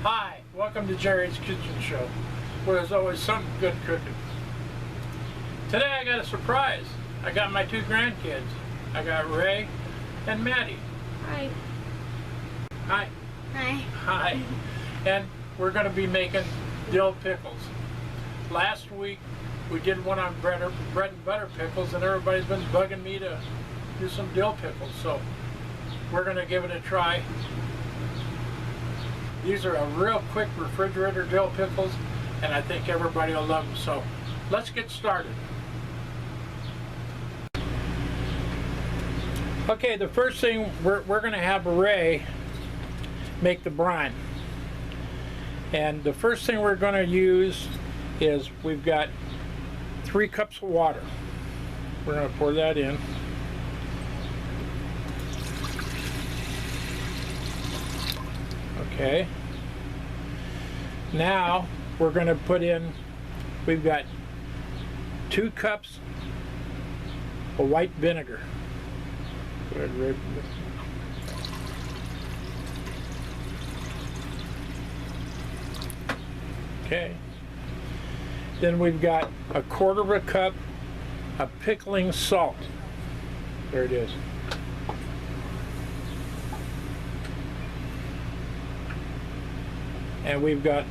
Hi, welcome to Jerry's Kitchen Show, where there's always something good cooking. Today I got a surprise. I got my two grandkids. I got Ray and Maddie. Hi. Hi. Hi. Hi. And we're going to be making dill pickles. Last week we did one on bread and butter pickles, and everybody's been bugging me to do some dill pickles, so we're going to give it a try. These are a real quick refrigerator dill pickles, and I think everybody will love them. So let's get started. Okay, the first thing we're going to have Ray make the brine. And the first thing we're going to use is we've got 3 cups of water. We're going to pour that in. Okay. Now we're going to put in, we've got 2 cups of white vinegar. Go ahead, Ray. Okay. Then we've got 1/4 cup of pickling salt. There it is. And we've got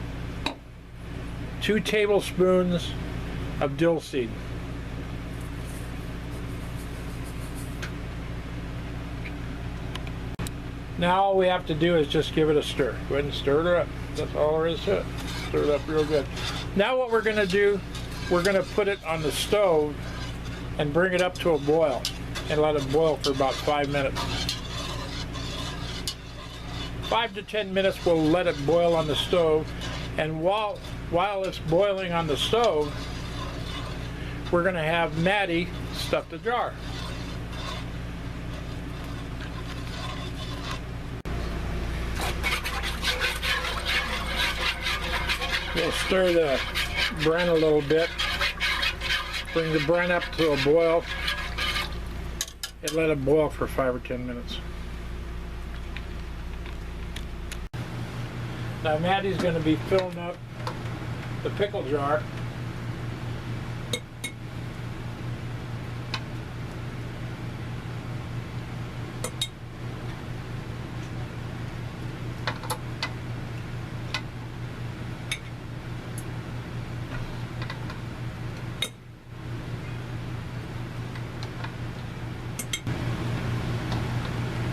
2 tablespoons of dill seed. Now all we have to do is just give it a stir. Go ahead and stir it up. That's all there is to it. Stir it up real good. Now what we're going to do, we're going to put it on the stove and bring it up to a boil and let it boil for about 5 minutes. 5 to 10 minutes we'll let it boil on the stove, and while it's boiling on the stove, we're going to have Maddie stuff the jar. We'll stir the brine a little bit, bring the brine up to a boil, and let it boil for 5 or 10 minutes. Now Maddie's going to be filling up the pickle jar.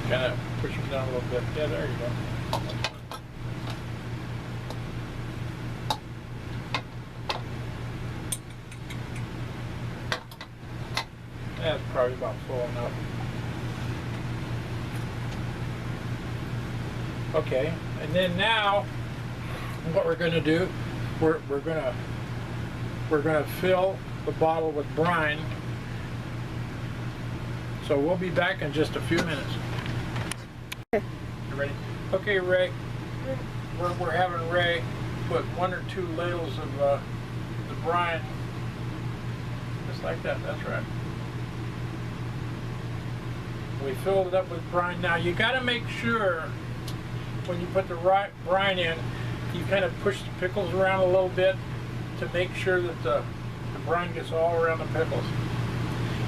Kind of push them down a little bit. Yeah, there you go. That's probably about full enough. Okay, and then now what we're going to do, we're going to fill the bottle with brine. So we'll be back in just a few minutes. You ready? Okay, Ray. We're having Ray put 1 or 2 ladles of the brine, just like that. That's right. We filled it up with brine. Now you got to make sure when you put the brine in, you kind of push the pickles around a little bit to make sure that the brine gets all around the pickles.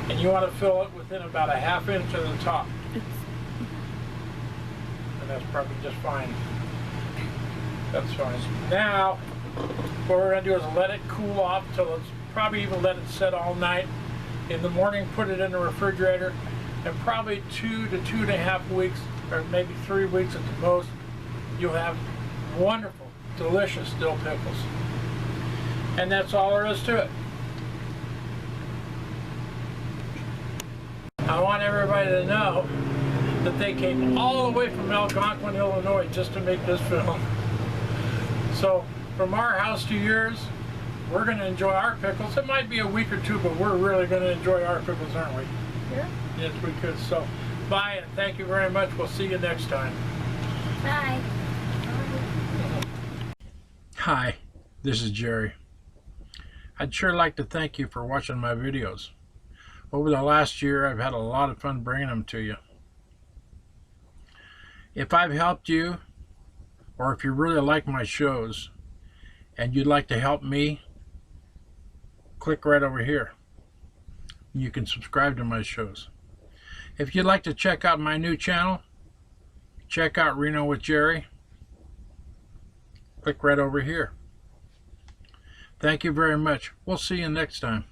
And you want to fill it within about a 1/2 inch of the top. And that's probably just fine. That's fine. Now, what we're going to do is let it cool off till it's probably even let it set all night. In the morning, put it in the refrigerator. And probably 2 to 2.5 weeks, or maybe 3 weeks at the most, you'll have wonderful, delicious dill pickles. And that's all there is to it. I want everybody to know that they came all the way from Algonquin, Illinois, just to make this film. So, from our house to yours, we're going to enjoy our pickles. It might be a week or 2, but we're really going to enjoy our pickles, aren't we? Yeah. Yes, we could. So, bye, and thank you very much. We'll see you next time. Bye. Hi, this is Jerry. I'd sure like to thank you for watching my videos. Over the last year, I've had a lot of fun bringing them to you. If I've helped you, or if you really like my shows and you'd like to help me, click right over here. You can subscribe to my shows. If you'd like to check out my new channel, check out Reno with Jerry. Click right over here. Thank you very much. We'll see you next time.